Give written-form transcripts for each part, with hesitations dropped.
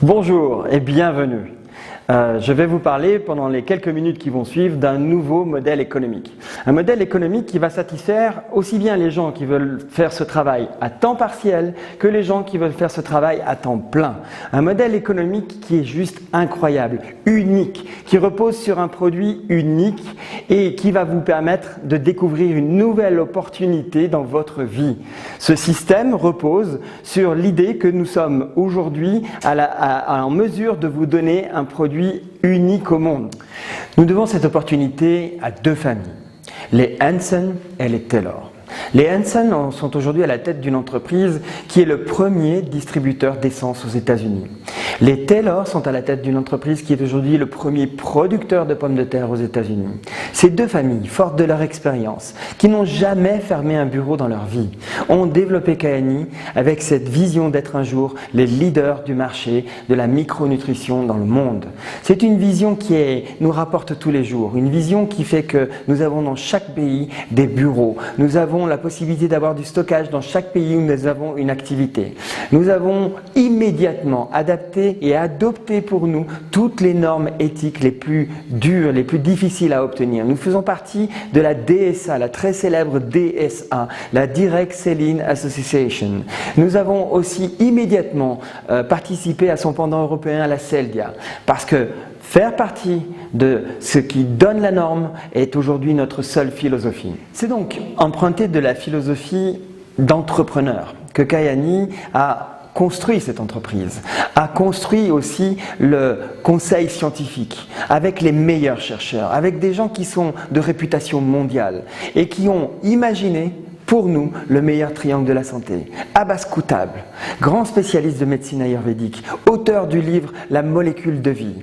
Bonjour et bienvenue. Je vais vous parler pendant les quelques minutes qui vont suivre d'un nouveau modèle économique. Un modèle économique qui va satisfaire aussi bien les gens qui veulent faire ce travail à temps partiel que les gens qui veulent faire ce travail à temps plein. Un modèle économique qui est juste incroyable, unique, qui repose sur un produit unique et qui va vous permettre de découvrir une nouvelle opportunité dans votre vie. Ce système repose sur l'idée que nous sommes aujourd'hui en mesure de vous donner un produit unique au monde. Nous devons cette opportunité à deux familles, les Hansen et les Taylor. Les Hansen sont aujourd'hui à la tête d'une entreprise qui est le premier distributeur d'essence aux États-Unis. Les Taylor sont à la tête d'une entreprise qui est aujourd'hui le premier producteur de pommes de terre aux États-Unis. Ces deux familles, fortes de leur expérience, qui n'ont jamais fermé un bureau dans leur vie, ont développé Kaani avec cette vision d'être un jour les leaders du marché de la micronutrition dans le monde. C'est une vision qui nous rapporte tous les jours, une vision qui fait que nous avons dans chaque pays des bureaux, nous avons la possibilité d'avoir du stockage dans chaque pays où nous avons une activité. Nous avons immédiatement adapté et adopté pour nous toutes les normes éthiques les plus dures, les plus difficiles à obtenir. Nous faisons partie de la DSA, la très célèbre DSA, la Direct Selling Association. Nous avons aussi immédiatement participé à son pendant européen, à la CELDIA, parce que faire partie de ce qui donne la norme est aujourd'hui notre seule philosophie. C'est donc emprunté de la philosophie d'entrepreneur que Kaani a construit cette entreprise, a construit aussi le conseil scientifique avec les meilleurs chercheurs, avec des gens qui sont de réputation mondiale et qui ont imaginé pour nous le meilleur triangle de la santé. Abbas Koutable, grand spécialiste de médecine ayurvédique, auteur du livre La molécule de vie,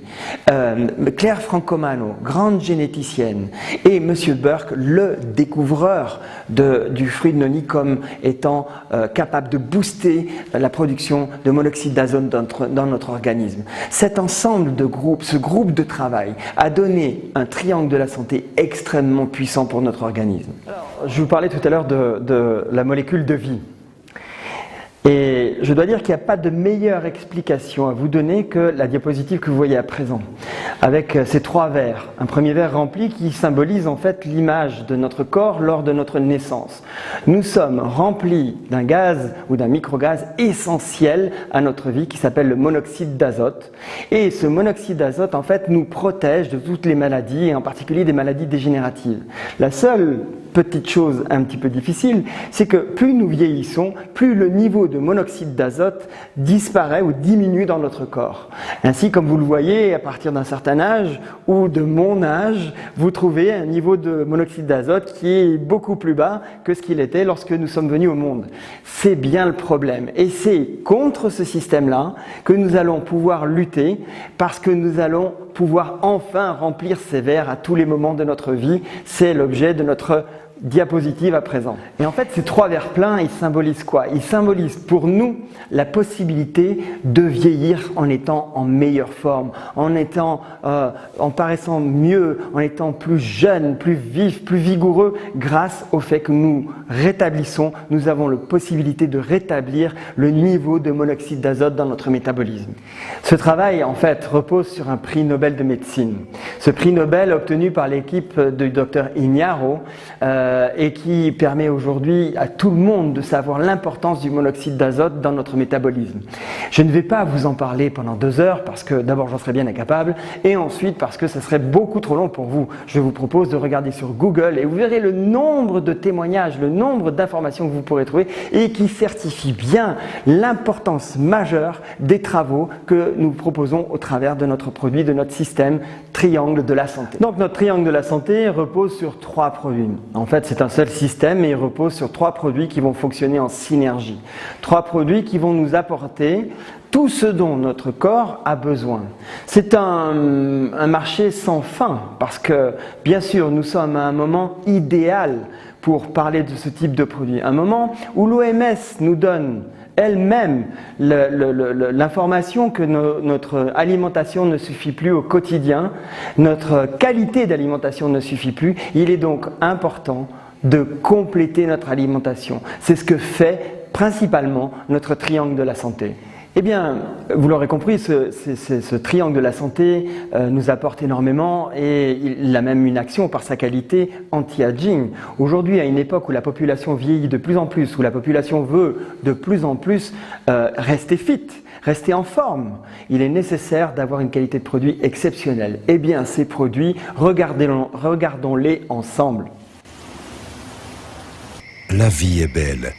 Claire Francomano, grande généticienne, et Monsieur Burke, le découvreur du fruit de noni comme étant capable de booster la production de monoxyde d'azote dans notre organisme. Cet ensemble de groupes, ce groupe de travail a donné un triangle de la santé extrêmement puissant pour notre organisme. Alors, je vous parlais tout à l'heure de la molécule de vie. Et je dois dire qu'il n'y a pas de meilleure explication à vous donner que la diapositive que vous voyez à présent, avec ces trois verres. Un premier verre rempli qui symbolise en fait l'image de notre corps lors de notre naissance. Nous sommes remplis d'un gaz ou d'un microgaz essentiel à notre vie qui s'appelle le monoxyde d'azote. Et ce monoxyde d'azote en fait nous protège de toutes les maladies et en particulier des maladies dégénératives. La seule petite chose un petit peu difficile, c'est que plus nous vieillissons, plus le niveau de monoxyde d'azote disparaît ou diminue dans notre corps. Ainsi, comme vous le voyez, à partir d'un certain âge ou de mon âge, vous trouvez un niveau de monoxyde d'azote qui est beaucoup plus bas que ce qu'il était lorsque nous sommes venus au monde. C'est bien le problème. Et c'est contre ce système-là que nous allons pouvoir lutter parce que nous allons pouvoir enfin remplir ces verres à tous les moments de notre vie. C'est l'objet de notre diapositive à présent. Et en fait, ces trois verres pleins, ils symbolisent quoi? Ils symbolisent pour nous la possibilité de vieillir en étant en meilleure forme, en paraissant mieux, en étant plus jeune, plus vif, plus vigoureux, grâce au fait que nous avons la possibilité de rétablir le niveau de monoxyde d'azote dans notre métabolisme. Ce travail, en fait, repose sur un prix Nobel de médecine. Ce prix Nobel obtenu par l'équipe du docteur Ignarro, et qui permet aujourd'hui à tout le monde de savoir l'importance du monoxyde d'azote dans notre métabolisme. Je ne vais pas vous en parler pendant 2 heures parce que d'abord j'en serais bien incapable et ensuite parce que ça serait beaucoup trop long pour vous. Je vous propose de regarder sur Google et vous verrez le nombre de témoignages, le nombre d'informations que vous pourrez trouver et qui certifient bien l'importance majeure des travaux que nous proposons au travers de notre produit, de notre système triangle de la santé. Donc notre triangle de la santé repose sur 3 produits. En fait, c'est un seul système et il repose sur 3 produits qui vont fonctionner en synergie. 3 produits qui vont nous apporter tout ce dont notre corps a besoin. C'est un marché sans fin parce que, bien sûr, nous sommes à un moment idéal pour parler de ce type de produit. Un moment où l'OMS nous donne elle-même l'information que notre alimentation ne suffit plus au quotidien, notre qualité d'alimentation ne suffit plus. Il est donc important de compléter notre alimentation. C'est ce que fait principalement notre triangle de la santé. Eh bien, vous l'aurez compris, ce triangle de la santé nous apporte énormément et il a même une action par sa qualité anti-aging. Aujourd'hui, à une époque où la population vieillit de plus en plus, où la population veut de plus en plus rester fit, rester en forme, il est nécessaire d'avoir une qualité de produit exceptionnelle. Eh bien, ces produits, regardons-les ensemble. La vie est belle.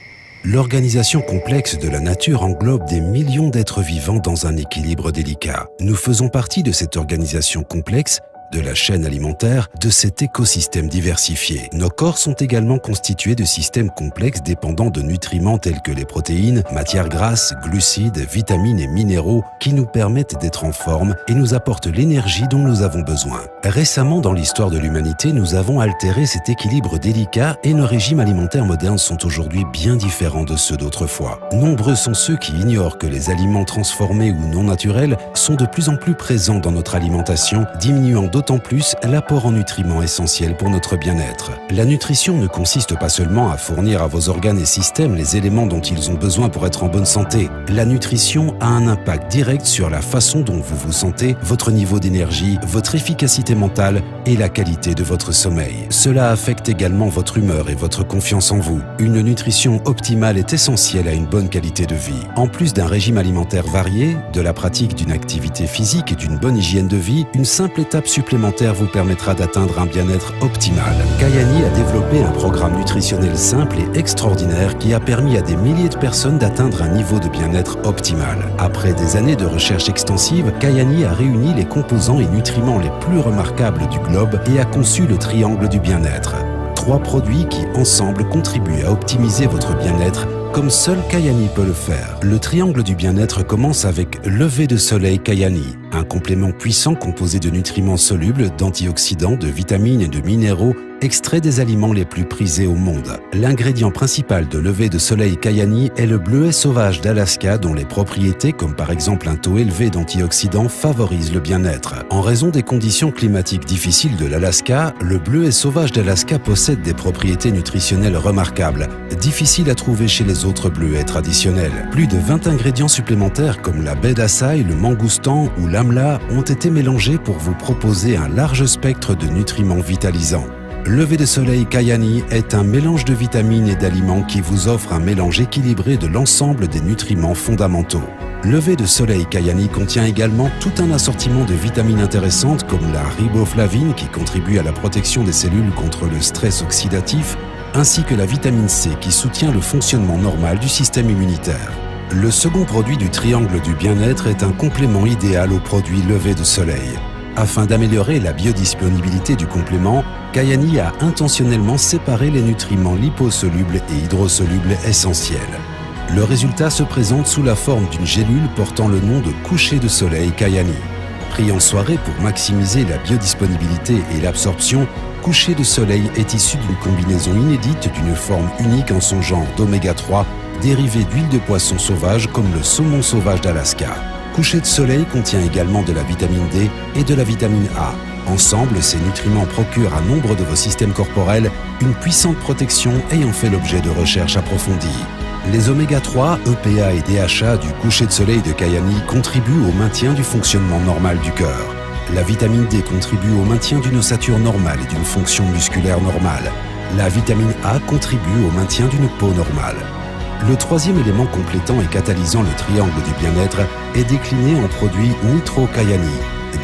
L'organisation complexe de la nature englobe des millions d'êtres vivants dans un équilibre délicat. Nous faisons partie de cette organisation complexe, de la chaîne alimentaire, de cet écosystème diversifié. Nos corps sont également constitués de systèmes complexes dépendant de nutriments tels que les protéines, matières grasses, glucides, vitamines et minéraux qui nous permettent d'être en forme et nous apportent l'énergie dont nous avons besoin. Récemment, dans l'histoire de l'humanité, nous avons altéré cet équilibre délicat et nos régimes alimentaires modernes sont aujourd'hui bien différents de ceux d'autrefois. Nombreux sont ceux qui ignorent que les aliments transformés ou non naturels sont de plus en plus présents dans notre alimentation, diminuant d'autant plus l'apport en nutriments essentiels pour notre bien-être. La nutrition ne consiste pas seulement à fournir à vos organes et systèmes les éléments dont ils ont besoin pour être en bonne santé. La nutrition a un impact direct sur la façon dont vous vous sentez, votre niveau d'énergie, votre efficacité mentale et la qualité de votre sommeil. Cela affecte également votre humeur et votre confiance en vous. Une nutrition optimale est essentielle à une bonne qualité de vie. En plus d'un régime alimentaire varié, de la pratique d'une activité physique et d'une bonne hygiène de vie, une simple étape supplémentaire vous permettra d'atteindre un bien-être optimal. Kayani a développé un programme nutritionnel simple et extraordinaire qui a permis à des milliers de personnes d'atteindre un niveau de bien-être optimal. Après des années de recherche extensive, Kayani a réuni les composants et nutriments les plus remarquables du globe et a conçu le triangle du bien-être. 3 produits qui, ensemble, contribuent à optimiser votre bien-être comme seul Kayani peut le faire. Le triangle du bien-être commence avec Lever de soleil Kayani, un complément puissant composé de nutriments solubles, d'antioxydants, de vitamines et de minéraux extraits des aliments les plus prisés au monde. L'ingrédient principal de Lever de soleil Kayani est le bleuet sauvage d'Alaska dont les propriétés, comme par exemple un taux élevé d'antioxydants, favorisent le bien-être. En raison des conditions climatiques difficiles de l'Alaska, le bleuet sauvage d'Alaska possède des propriétés nutritionnelles remarquables, difficiles à trouver chez les autres bleuets traditionnels. Plus de 20 ingrédients supplémentaires comme la baie d'Açaï, le mangoustan ou l'amla ont été mélangés pour vous proposer un large spectre de nutriments vitalisants. Lever de soleil Kayani est un mélange de vitamines et d'aliments qui vous offre un mélange équilibré de l'ensemble des nutriments fondamentaux. Lever de soleil Kayani contient également tout un assortiment de vitamines intéressantes comme la riboflavine qui contribue à la protection des cellules contre le stress oxydatif, ainsi que la vitamine C qui soutient le fonctionnement normal du système immunitaire. Le second produit du triangle du bien-être est un complément idéal au produit Lever de soleil. Afin d'améliorer la biodisponibilité du complément, Kayani a intentionnellement séparé les nutriments liposolubles et hydrosolubles essentiels. Le résultat se présente sous la forme d'une gélule portant le nom de coucher de soleil Kayani. Pris en soirée pour maximiser la biodisponibilité et l'absorption, coucher de soleil est issu d'une combinaison inédite d'une forme unique en son genre d'oméga 3, dérivé d'huile de poisson sauvage comme le saumon sauvage d'Alaska. Coucher de soleil contient également de la vitamine D et de la vitamine A. Ensemble, ces nutriments procurent à nombre de vos systèmes corporels une puissante protection ayant fait l'objet de recherches approfondies. Les oméga 3, EPA et DHA du coucher de soleil de Kayani contribuent au maintien du fonctionnement normal du cœur. La vitamine D contribue au maintien d'une ossature normale et d'une fonction musculaire normale. La vitamine A contribue au maintien d'une peau normale. Le troisième élément complétant et catalysant le triangle du bien-être est décliné en produit Nitro Kayani,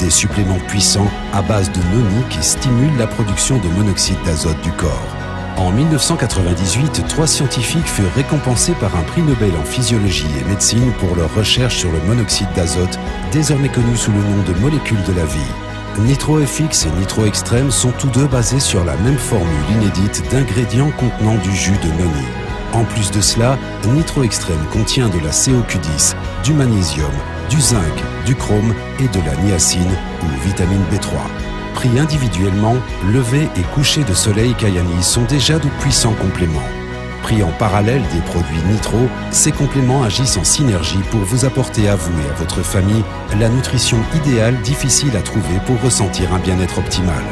des suppléments puissants à base de noni qui stimulent la production de monoxyde d'azote du corps. En 1998, 3 scientifiques furent récompensés par un prix Nobel en physiologie et médecine pour leurs recherches sur le monoxyde d'azote, désormais connu sous le nom de molécule de la vie. NitroFX et Nitro Extreme sont tous deux basés sur la même formule inédite d'ingrédients contenant du jus de noni. En plus de cela, Nitro Extreme contient de la CoQ10, du magnésium, du zinc, du chrome et de la niacine ou vitamine B3. Pris individuellement, lever et coucher de soleil Kayani sont déjà de puissants compléments. Pris en parallèle des produits Nitro, ces compléments agissent en synergie pour vous apporter à vous et à votre famille la nutrition idéale difficile à trouver pour ressentir un bien-être optimal.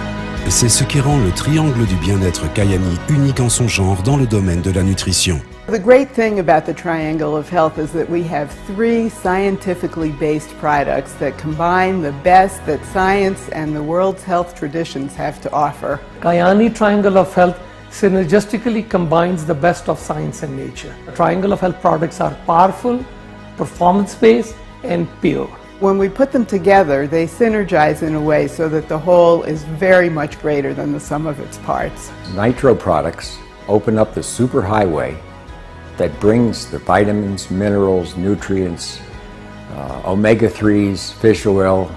C'est ce qui rend le triangle du bien-être Kayani unique en son genre dans le domaine de la nutrition. The great thing about the Triangle of Health is that we have 3 scientifically based products that combine the best that science and the world's health traditions have to offer. Kayani Triangle of Health synergistically combines the best of science and nature. The Triangle of Health products are powerful, performance-based, and pure. When we put them together, they synergize in a way so that the whole is very much greater than the sum of its parts. Nitro products open up the superhighway that brings the vitamins, minerals, nutrients, omega-3s, fish oil,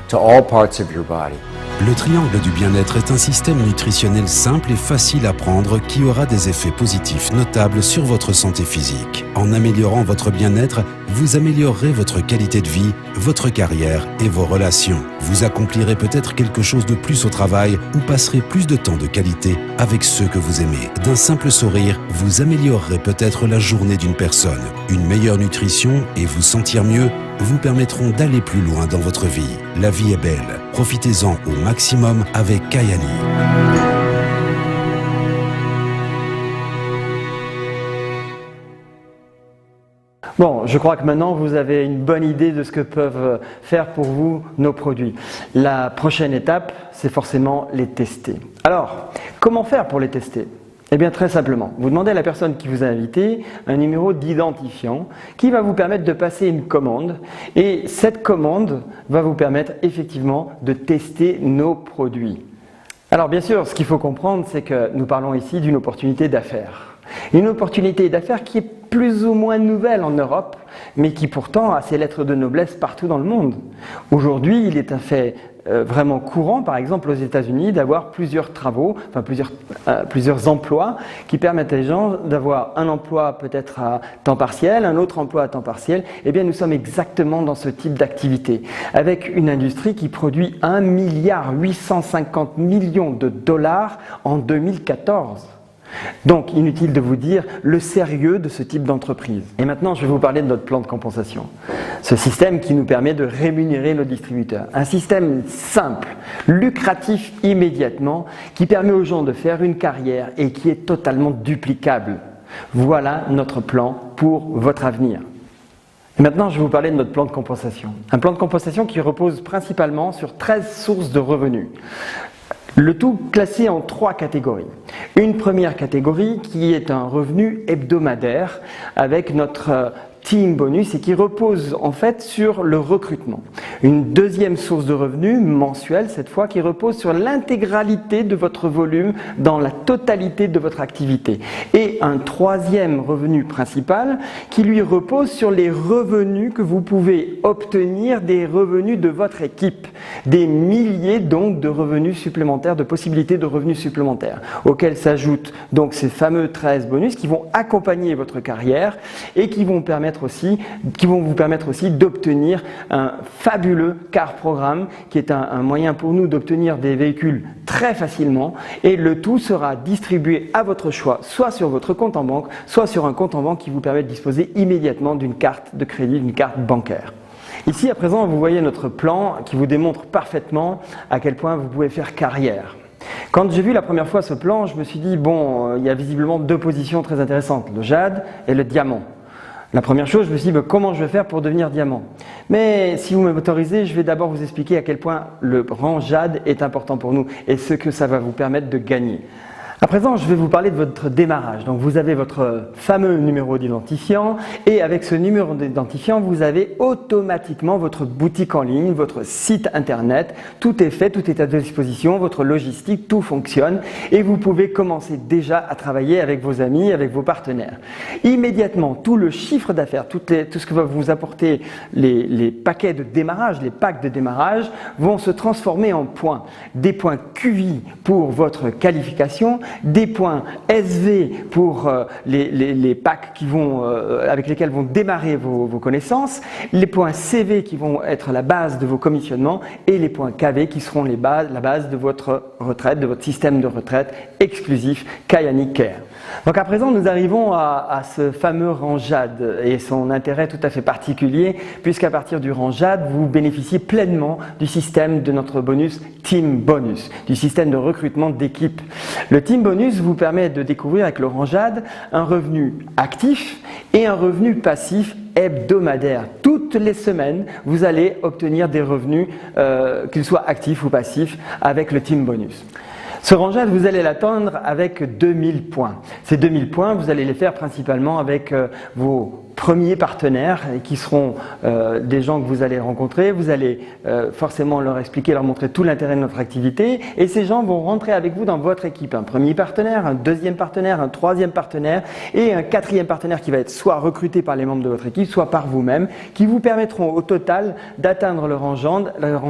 to all parts of your body. Le triangle du bien-être est un système nutritionnel simple et facile à prendre qui aura des effets positifs notables sur votre santé physique. En améliorant votre bien-être, vous améliorerez votre qualité de vie, votre carrière et vos relations. Vous accomplirez peut-être quelque chose de plus au travail ou passerez plus de temps de qualité avec ceux que vous aimez. D'un simple sourire, vous améliorerez peut-être la journée d'une personne. Une meilleure nutrition et vous sentir mieux vous permettront d'aller plus loin dans votre vie. La vie est belle. Profitez-en au maximum avec Kayani. Bon, je crois que maintenant vous avez une bonne idée de ce que peuvent faire pour vous nos produits. La prochaine étape, c'est forcément les tester. Alors, comment faire pour les tester ? Eh bien très simplement, vous demandez à la personne qui vous a invité un numéro d'identifiant qui va vous permettre de passer une commande et cette commande va vous permettre effectivement de tester nos produits. Alors bien sûr, ce qu'il faut comprendre, c'est que nous parlons ici d'une opportunité d'affaires. Une opportunité d'affaires qui est plus ou moins nouvelle en Europe, mais qui pourtant a ses lettres de noblesse partout dans le monde. Aujourd'hui, il est un fait vraiment courant, par exemple aux États-Unis, d'avoir plusieurs travaux, enfin plusieurs emplois qui permettent à les gens d'avoir un emploi peut-être à temps partiel, un autre emploi à temps partiel. Eh bien, nous sommes exactement dans ce type d'activité, avec une industrie qui produit 1,850 milliard de dollars en 2014. Donc, inutile de vous dire le sérieux de ce type d'entreprise. Et maintenant, je vais vous parler de notre plan de compensation. Ce système qui nous permet de rémunérer nos distributeurs. Un système simple, lucratif immédiatement, qui permet aux gens de faire une carrière et qui est totalement duplicable. Voilà notre plan pour votre avenir. Et maintenant, je vais vous parler de notre plan de compensation. Un plan de compensation qui repose principalement sur 13 sources de revenus. Le tout classé en 3 catégories. Une première catégorie qui est un revenu hebdomadaire avec notre team bonus et qui repose en fait sur le recrutement. Une deuxième source de revenus mensuelle cette fois qui repose sur l'intégralité de votre volume dans la totalité de votre activité. Et un troisième revenu principal qui lui repose sur les revenus que vous pouvez obtenir des revenus de votre équipe. Des milliers donc de revenus supplémentaires, de possibilités de revenus supplémentaires auxquels s'ajoutent donc ces fameux 13 bonus qui vont accompagner votre carrière et qui vont vous permettre aussi d'obtenir un fabuleux car programme qui est un moyen pour nous d'obtenir des véhicules très facilement et le tout sera distribué à votre choix, soit sur votre compte en banque, soit sur un compte en banque qui vous permet de disposer immédiatement d'une carte de crédit, d'une carte bancaire. Ici à présent vous voyez notre plan qui vous démontre parfaitement à quel point vous pouvez faire carrière. Quand j'ai vu la première fois ce plan, je me suis dit bon, il y a visiblement 2 positions très intéressantes, le jade et le diamant. La première chose, je me suis dit comment je vais faire pour devenir diamant. Mais si vous m'autorisez, je vais d'abord vous expliquer à quel point le rang jade est important pour nous et ce que ça va vous permettre de gagner. À présent, je vais vous parler de votre démarrage. Donc, vous avez votre fameux numéro d'identifiant et avec ce numéro d'identifiant, vous avez automatiquement votre boutique en ligne, votre site internet. Tout est fait, tout est à disposition, votre logistique, tout fonctionne et vous pouvez commencer déjà à travailler avec vos amis, avec vos partenaires. Immédiatement, tout le chiffre d'affaires, tout ce que va vous apporter les paquets de démarrage, les packs de démarrage vont se transformer en points. Des points QI pour votre qualification, des points SV pour les packs avec lesquels vont démarrer vos connaissances, les points CV qui vont être la base de vos commissionnements et les points KV qui seront la base de votre retraite, de votre système de retraite exclusif Kayani Care. Donc à présent, nous arrivons à ce fameux rang Jade et son intérêt tout à fait particulier, puisqu'à partir du rang Jade, vous bénéficiez pleinement du système de notre bonus Team Bonus, du système de recrutement d'équipe. Le Team Bonus vous permet de découvrir avec le rang Jade un revenu actif et un revenu passif hebdomadaire. Toutes les semaines, vous allez obtenir des revenus, qu'ils soient actifs ou passifs, avec le Team Bonus. Ce rang Jade, vous allez l'atteindre avec 2000 points. Ces 2000 points, vous allez les faire principalement avec vos premiers partenaires qui seront des gens que vous allez rencontrer. Vous allez forcément leur expliquer, leur montrer tout l'intérêt de notre activité et ces gens vont rentrer avec vous dans votre équipe. Un premier partenaire, un deuxième partenaire, un troisième partenaire et un quatrième partenaire qui va être soit recruté par les membres de votre équipe, soit par vous-même, qui vous permettront au total d'atteindre le rang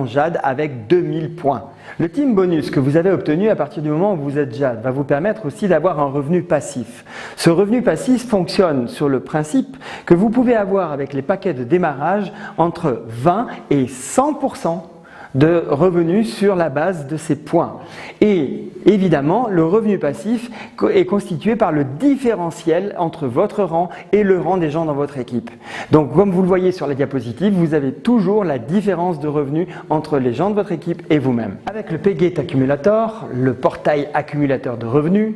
Jade avec 2000 points. Le Team Bonus que vous avez obtenu à partir du moment où vous êtes Jade va vous permettre aussi d'avoir un revenu passif. Ce revenu passif fonctionne sur le principe que vous pouvez avoir avec les paquets de démarrage entre 20 et 100% de revenus sur la base de ces points. Et évidemment, le revenu passif est constitué par le différentiel entre votre rang et le rang des gens dans votre équipe. Donc, comme vous le voyez sur la diapositive, vous avez toujours la différence de revenus entre les gens de votre équipe et vous-même. Avec le Paygate Accumulator, le portail accumulateur de revenus,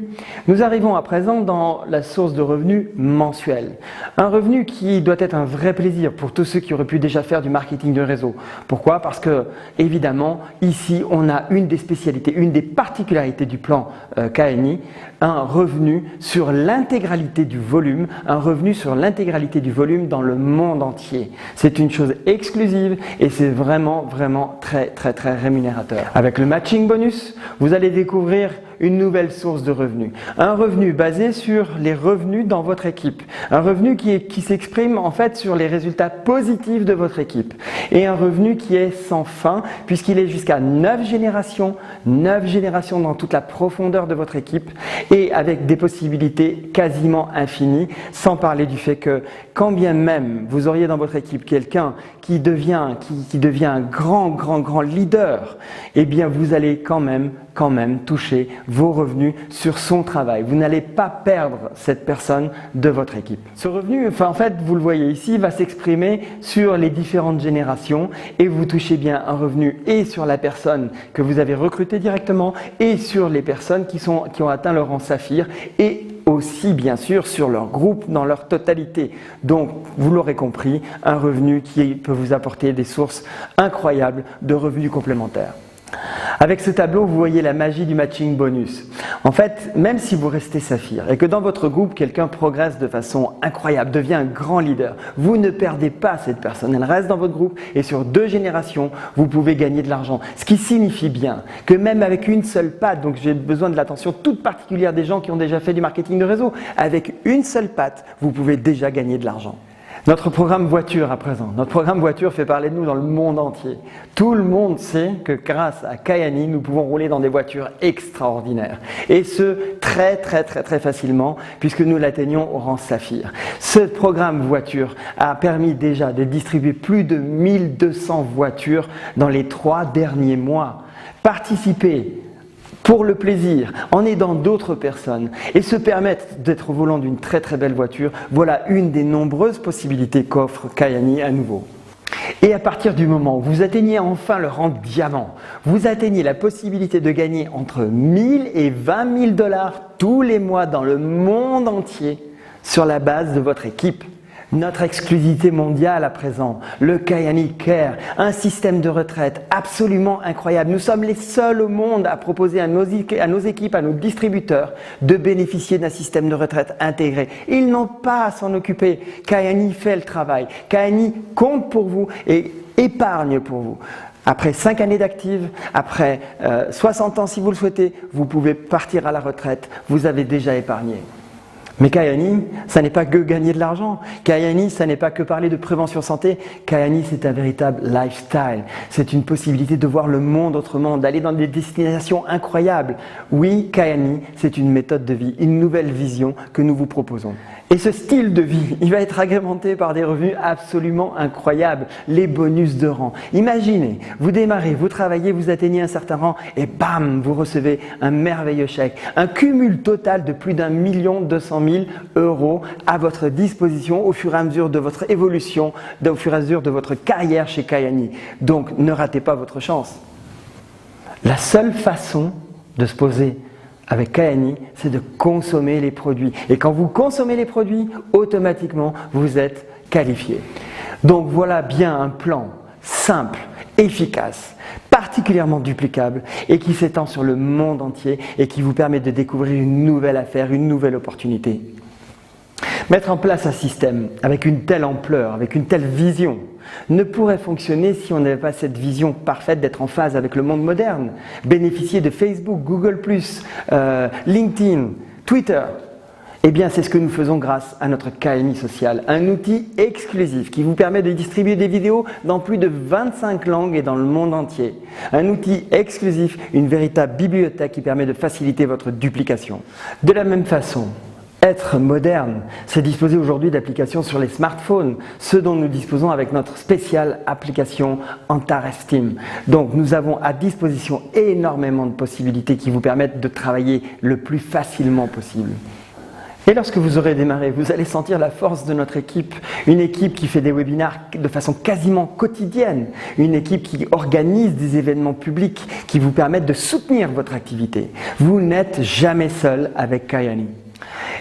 nous arrivons à présent dans la source de revenus mensuel. Un revenu qui doit être un vrai plaisir pour tous ceux qui auraient pu déjà faire du marketing de réseau. Pourquoi ? Parce que évidemment, ici, on a une des spécialités, une des particularités du plan KNI, un revenu sur l'intégralité du volume, un revenu sur l'intégralité du volume dans le monde entier. C'est une chose exclusive et c'est vraiment très rémunérateur. Avec le matching bonus, vous allez découvrir une nouvelle source de revenus. Un revenu basé sur les revenus dans votre équipe. Un revenu qui s'exprime en fait sur les résultats positifs de votre équipe. Et un revenu qui est sans fin puisqu'il est jusqu'à 9 générations dans toute la profondeur de votre équipe et avec des possibilités quasiment infinies, sans parler du fait que quand bien même vous auriez dans votre équipe quelqu'un qui devient un grand leader, eh bien vous allez quand même toucher vos revenus sur son travail. Vous n'allez pas perdre cette personne de votre équipe. Ce revenu, en fait, vous le voyez ici, va s'exprimer sur les différentes générations et vous touchez bien un revenu et sur la personne que vous avez recrutée directement et sur les personnes qui ont atteint le rang saphir et aussi bien sûr sur leur groupe dans leur totalité. Donc, vous l'aurez compris, un revenu qui peut vous apporter des sources incroyables de revenus complémentaires. Avec ce tableau, vous voyez la magie du matching bonus. En fait, même si vous restez saphir et que dans votre groupe, quelqu'un progresse de façon incroyable, devient un grand leader, vous ne perdez pas cette personne, elle reste dans votre groupe et sur 2 générations, vous pouvez gagner de l'argent. Ce qui signifie bien que même avec une seule patte, donc j'ai besoin de l'attention toute particulière des gens qui ont déjà fait du marketing de réseau, avec une seule patte, vous pouvez déjà gagner de l'argent. Notre programme voiture à présent. Notre programme voiture fait parler de nous dans le monde entier. Tout le monde sait que grâce à Kayani, nous pouvons rouler dans des voitures extraordinaires. Et ce, très facilement, puisque nous l'atteignons au rang saphir. Ce programme voiture a permis déjà de distribuer plus de 1200 voitures dans les 3 derniers mois. Participer pour le plaisir, en aidant d'autres personnes et se permettre d'être au volant d'une très belle voiture, voilà une des nombreuses possibilités qu'offre Kayani à nouveau. Et à partir du moment où vous atteignez enfin le rang diamant, vous atteignez la possibilité de gagner entre 1000 et 20 000 $ tous les mois dans le monde entier sur la base de votre équipe. Notre exclusivité mondiale à présent, le Kayani Care, un système de retraite absolument incroyable. Nous sommes les seuls au monde à proposer à nos équipes, à nos distributeurs, de bénéficier d'un système de retraite intégré. Ils n'ont pas à s'en occuper. Kayani fait le travail. Kayani compte pour vous et épargne pour vous. Après 5 années d'active, après 60 ans si vous le souhaitez, vous pouvez partir à la retraite. Vous avez déjà épargné. Mais Kayani, ça n'est pas que gagner de l'argent. Kayani, ça n'est pas que parler de prévention santé. Kayani, c'est un véritable lifestyle. C'est une possibilité de voir le monde autrement, d'aller dans des destinations incroyables. Oui, Kayani, c'est une méthode de vie, une nouvelle vision que nous vous proposons. Et ce style de vie, il va être agrémenté par des revenus absolument incroyables, les bonus de rang. Imaginez, vous démarrez, vous travaillez, vous atteignez un certain rang et bam, vous recevez un merveilleux chèque. Un cumul total de plus d'1 200 000 € à votre disposition au fur et à mesure de votre évolution, au fur et à mesure de votre carrière chez Kayani. Donc ne ratez pas votre chance. La seule façon de se poser avec Kayani, c'est de consommer les produits. Et quand vous consommez les produits, automatiquement, vous êtes qualifié. Donc voilà bien un plan simple, efficace, particulièrement duplicable et qui s'étend sur le monde entier et qui vous permet de découvrir une nouvelle affaire, une nouvelle opportunité. Mettre en place un système avec une telle ampleur, avec une telle vision, ne pourrait fonctionner si on n'avait pas cette vision parfaite d'être en phase avec le monde moderne. Bénéficier de Facebook, Google+, LinkedIn, Twitter. Eh bien, c'est ce que nous faisons grâce à notre Kayani Social, un outil exclusif qui vous permet de distribuer des vidéos dans plus de 25 langues et dans le monde entier. Un outil exclusif, une véritable bibliothèque qui permet de faciliter votre duplication. De la même façon, être moderne, c'est disposer aujourd'hui d'applications sur les smartphones, ce dont nous disposons avec notre spéciale application Antares-Team. Donc nous avons à disposition énormément de possibilités qui vous permettent de travailler le plus facilement possible. Et lorsque vous aurez démarré, vous allez sentir la force de notre équipe, une équipe qui fait des webinaires de façon quasiment quotidienne, une équipe qui organise des événements publics qui vous permettent de soutenir votre activité. Vous n'êtes jamais seul avec Kayani.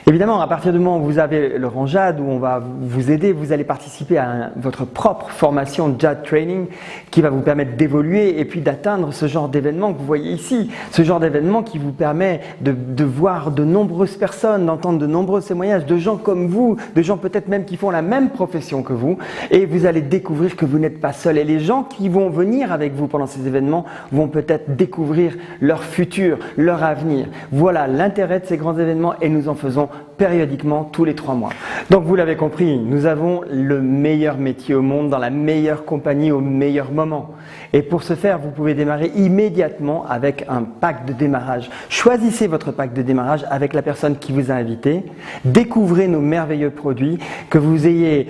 Évidemment, à partir du moment où vous avez le rang JAD, où on va vous aider, vous allez participer à votre propre formation JAD Training qui va vous permettre d'évoluer et puis d'atteindre ce genre d'événement que vous voyez ici. Ce genre d'événement qui vous permet de voir de nombreuses personnes, d'entendre de nombreux témoignages de gens comme vous, de gens peut-être même qui font la même profession que vous. Et vous allez découvrir que vous n'êtes pas seul. Et les gens qui vont venir avec vous pendant ces événements vont peut-être découvrir leur futur, leur avenir. Voilà l'intérêt de ces grands événements et nous en faisons périodiquement tous les 3 mois. Donc vous l'avez compris, nous avons le meilleur métier au monde dans la meilleure compagnie au meilleur moment. Et pour ce faire, vous pouvez démarrer immédiatement avec un pack de démarrage. Choisissez votre pack de démarrage avec la personne qui vous a invité. Découvrez nos merveilleux produits, que vous ayez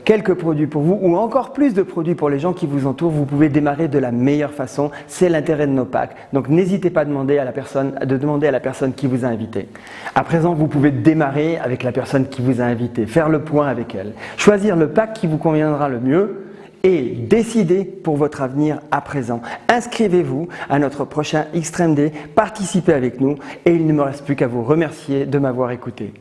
quelques produits pour vous ou encore plus de produits pour les gens qui vous entourent. Vous pouvez démarrer de la meilleure façon. C'est l'intérêt de nos packs. Donc n'hésitez pas à demander à la personne qui vous a invité. À présent, vous pouvez démarrer avec la personne qui vous a invité, faire le point avec elle, choisir le pack qui vous conviendra le mieux et décider pour votre avenir à présent. Inscrivez-vous à notre prochain Extreme Day, participez avec nous et il ne me reste plus qu'à vous remercier de m'avoir écouté.